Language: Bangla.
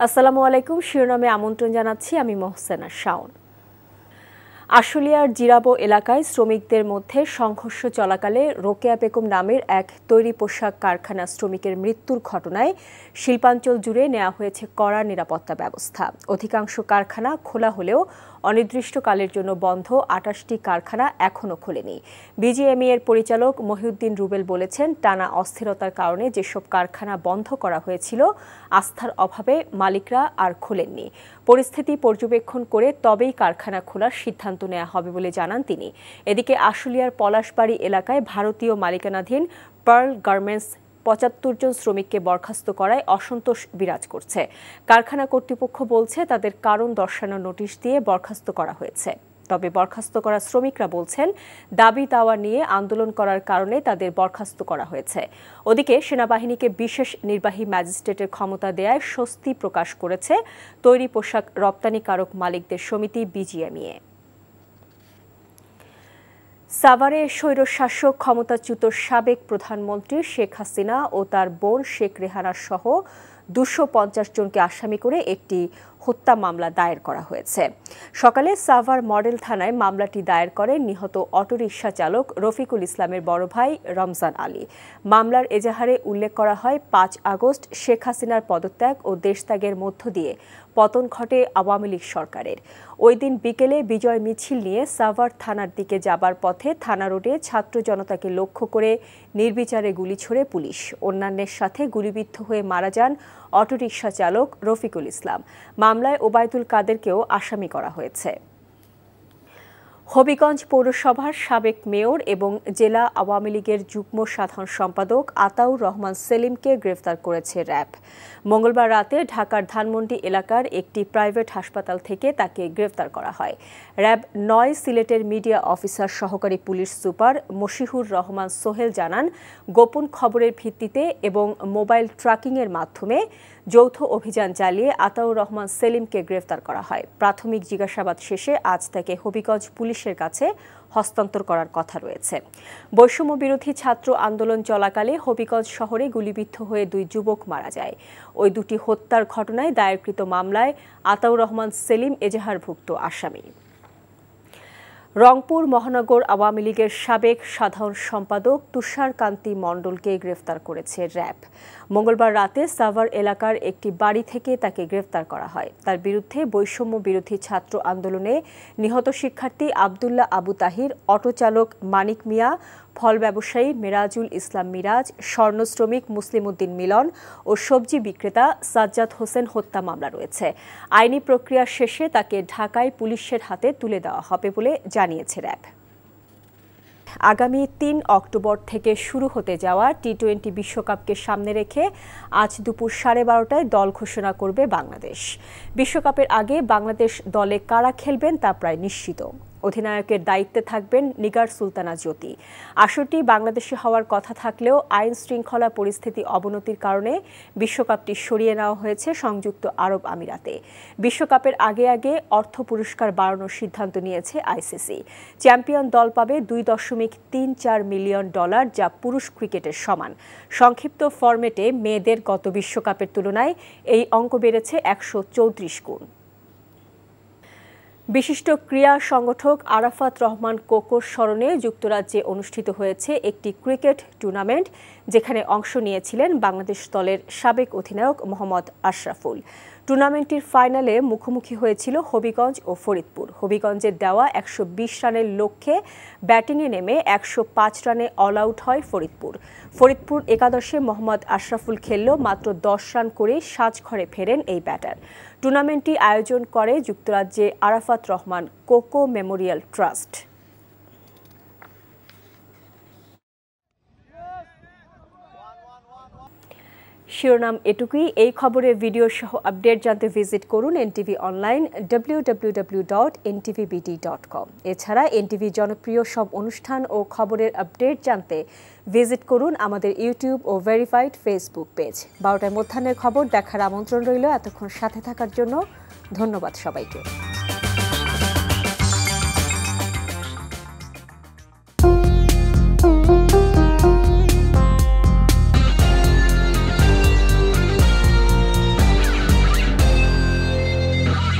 আসসালামু আলাইকুম। শিরোনামে আমন্ত্রণ জানাচ্ছি আমি মোহসেনা শাওন। আশুলিয়ার জিরাবো এলাকায় শ্রমিকদের মধ্যে সংঘর্ষ চলাকালে রোকেয়া বেগম নামের এক তৈরি পোশাক কারখানা শ্রমিকের মৃত্যুর ঘটনায় শিল্পাঞ্চল জুড়ে নেওয়া হয়েছে কড়া নিরাপত্তা ব্যবস্থা। অধিকাংশ কারখানা খোলা হলেও অনির্দিষ্টকালের জন্য বন্ধ ২৮টি কারখানা এখনও খোলেনি। বিজিএমইএ এর পরিচালক মহিউদ্দিন রুবেল বলেছেন, টানা অস্থিরতার কারণে যেসব কারখানা বন্ধ করা হয়েছিল আস্থার অভাবে মালিকরা আর খোলেননি। পরিস্থিতি পর্যবেক্ষণ করে তবেই কারখানা খোলার সিদ্ধান্ত নেওয়া হবে বলে জানান তিনি। এদিকে আশুলিয়ার পলাশবাড়ি এলাকায় ভারতীয় মালিকানাধীন পার্ল গার্মেন্টস ৭৫ জন শ্রমিককে বরখাস্ত করায় অসন্তোষ বিরাজ করছে। কারখানা কর্তৃপক্ষ বলছে তাদের কারণ দর্শানোর নোটিশ দিয়ে বরখাস্ত করা হয়েছে। তবে বরখাস্ত করা শ্রমিকরা বলছেন দাবি দাওয়া নিয়ে আন্দোলন করার কারণে তাদের বরখাস্ত করা হয়েছে। ওদিকে সেনাবাহিনীকে বিশেষ নির্বাহী ম্যাজিস্ট্রেটের ক্ষমতা দেয়ায় স্বস্তি প্রকাশ করেছে তৈরি পোশাক রপ্তানিকারক মালিকদের সমিতি বিজিএমইএ। সাভারে স্বৈরশাসক ক্ষমতাচ্যুত সাবেক প্রধানমন্ত্রী শেখ হাসিনা ও তার বোন শেখ রেহানা সহ ২৫০ জনকে আসামি করে একটি হত্যা মামলা দায়ের করা হয়েছে। সকালে সাভার মডেল থানায় মামলাটি দায়ের করেন নিহত অটোরিকশা চালক রফিকুল ইসলামের বড় ভাই রমজান আলী। মামলার এজাহারে উল্লেখ করা হয় ৫ আগস্ট শেখ হাসিনার পদত্যাগ ও দেশত্যাগের মধ্য দিয়ে পতন ঘটে আওয়ামী লীগ সরকারের। ওই দিন বিকেলে বিজয় মিছিল নিয়ে সাভার থানার দিকে যাবার পথে থানা রোডে ছাত্র জনতাকে লক্ষ্য করে নির্বিচারে গুলি ছোড়ে পুলিশ। অন্যান্যের সাথে গুলিবিদ্ধ হয়ে মারা যান অটোরিকশা চালক রফিকুল ইসলাম। মামলায় ওবায়দুল কাদেরকেও আসামি করা হয়েছে। হবিগঞ্জ পৌরসভার সাবেক মেয়র এবং জেলা আওয়ামী লীগের যুগ্ম সাধারণ সম্পাদক আতাউর রহমান সেলিমকে গ্রেফতার করেছে র্যাব। মঙ্গলবার রাতে ঢাকার ধানমন্ডি এলাকার একটি প্রাইভেট হাসপাতাল থেকে তাকে গ্রেফতার করা হয়। র্যাব ৯ সিলেটের মিডিয়া অফিসার সহকারী পুলিশ সুপার মশিহুর রহমান সোহেল জানান, গোপন খবরের ভিত্তিতে এবং মোবাইল ট্র্যাকিংয়ের মাধ্যমে যৌথ অভিযান চালিয়ে আতাউর রহমান সেলিমকে গ্রেফতার করা হয়। প্রাথমিক জিজ্ঞাসাবাদ শেষে আজ তাকে হবিগঞ্জ পুলিশের কাছে হস্তান্তর করার কথা রয়েছে। বৈষম্য বিরোধী ছাত্র আন্দোলন চলাকালে হবিগঞ্জ শহরে গুলিবিদ্ধ হয়ে ২ যুবক মারা যায়। ওই দুটি হত্যার ঘটনায় দায়েরকৃত মামলায় আতাউর রহমান সেলিম এজাহারভুক্ত আসামি। রংপুর মহানগর আওয়ামী লীগের সাবেক সাধারণ সম্পাদক তুষারকান্তি মণ্ডলকে গ্রেফতার করেছে র্যাব। মঙ্গলবার রাতে সাভার এলাকার একটি বাড়ি থেকে তাকে গ্রেফতার করা হয়। তার বিরুদ্ধে বৈষম্য বিরোধী ছাত্র আন্দোলনে নিহত শিক্ষার্থী আবদুল্লাহ আবু তাহির, অটো চালক মানিক মিয়া, ফল ব্যবসায়ী মেরাজুল ইসলাম মিরাজ, স্বর্ণ শ্রমিক মুসলিম উদ্দিন মিলন ও সবজি বিক্রেতা সাজ্জাদ হোসেন হত্যা মামলা রয়েছে। আইনি প্রক্রিয়া শেষে তাকে ঢাকায় পুলিশের হাতে তুলে দেওয়া হবে বলে জানিয়েছে র্যাব। আগামী ৩ অক্টোবর থেকে শুরু হতে যাওয়া টি-20 বিশ্বকাপকে সামনে রেখে আজ দুপুর 12:30টায় দল ঘোষণা করবে বাংলাদেশ। বিশ্বকাপের আগে বাংলাদেশ দলে কারা খেলবেন তা প্রায় নিশ্চিত। অধিনায়কের দায়িত্বে থাকবেন নিগার সুলতানা জ্যোতি। আসরটি বাংলাদেশে হওয়ার কথা থাকলেও আইন শৃঙ্খলা পরিস্থিতি অবনতির কারণে বিশ্বকাপটি সরিয়ে নেওয়া হয়েছে সংযুক্ত আরব আমিরাতে। বিশ্বকাপের আগে অর্থ পুরস্কার বাড়ানোর সিদ্ধান্ত নিয়েছে আইসিসি। চ্যাম্পিয়ন দল পাবে $2.34 মিলিয়ন, যা পুরুষ ক্রিকেটের সমান। সংক্ষিপ্ত ফরম্যাটে মেয়েদের গত বিশ্বকাপের তুলনায় এই অঙ্ক বেড়েছে ১৩৪ গুণ। বিশিষ্ট ক্রীড়া সংগঠক আরাফাত রহমান কোকোর স্মরণে যুক্তরাজ্যে অনুষ্ঠিত হয়েছে একটি ক্রিকেট টুর্নামেন্ট, যেখানে অংশ নিয়েছিলেন বাংলাদেশ দলের সাবেক অধিনায়ক মোহাম্মদ আশরাফুল। টুর্নামেন্টটির ফাইনালে মুখোমুখি হয়েছিল হবিগঞ্জ ও ফরিদপুর। হবিগঞ্জের দেওয়া ১২০ রানের লক্ষ্যে ব্যাটিংয়ে নেমে ১০৫ রানে অল আউট হয় ফরিদপুর একাদশে মোহাম্মদ আশরাফুল খেলল মাত্র ১০ রান করে সাজঘরে ফেরেন এই ব্যাটার। টুর্নামেন্টটি আয়োজন করে যুক্তরাজ্যে Arafat Rahman cocoa Memorial trust. শিরোনাম এটুকুই। এই খবরের ভিডিও সহ আপডেট জানতে ভিজিট করুন এনটিভি অনলাইন www.ntvbt.com। এছাড়া এনটিভি জনপ্রিয় সব অনুষ্ঠান ও খবরের আপডেট জানতে ভিজিট করুন আমাদের ইউটিউব ও ভেরিফাইড ফেসবুক পেজ। 12টায় মধ্যাহ্নের খবর দেখার আমন্ত্রণ রইল। এতক্ষণ সাথে থাকার জন্য ধন্যবাদ সবাইকে।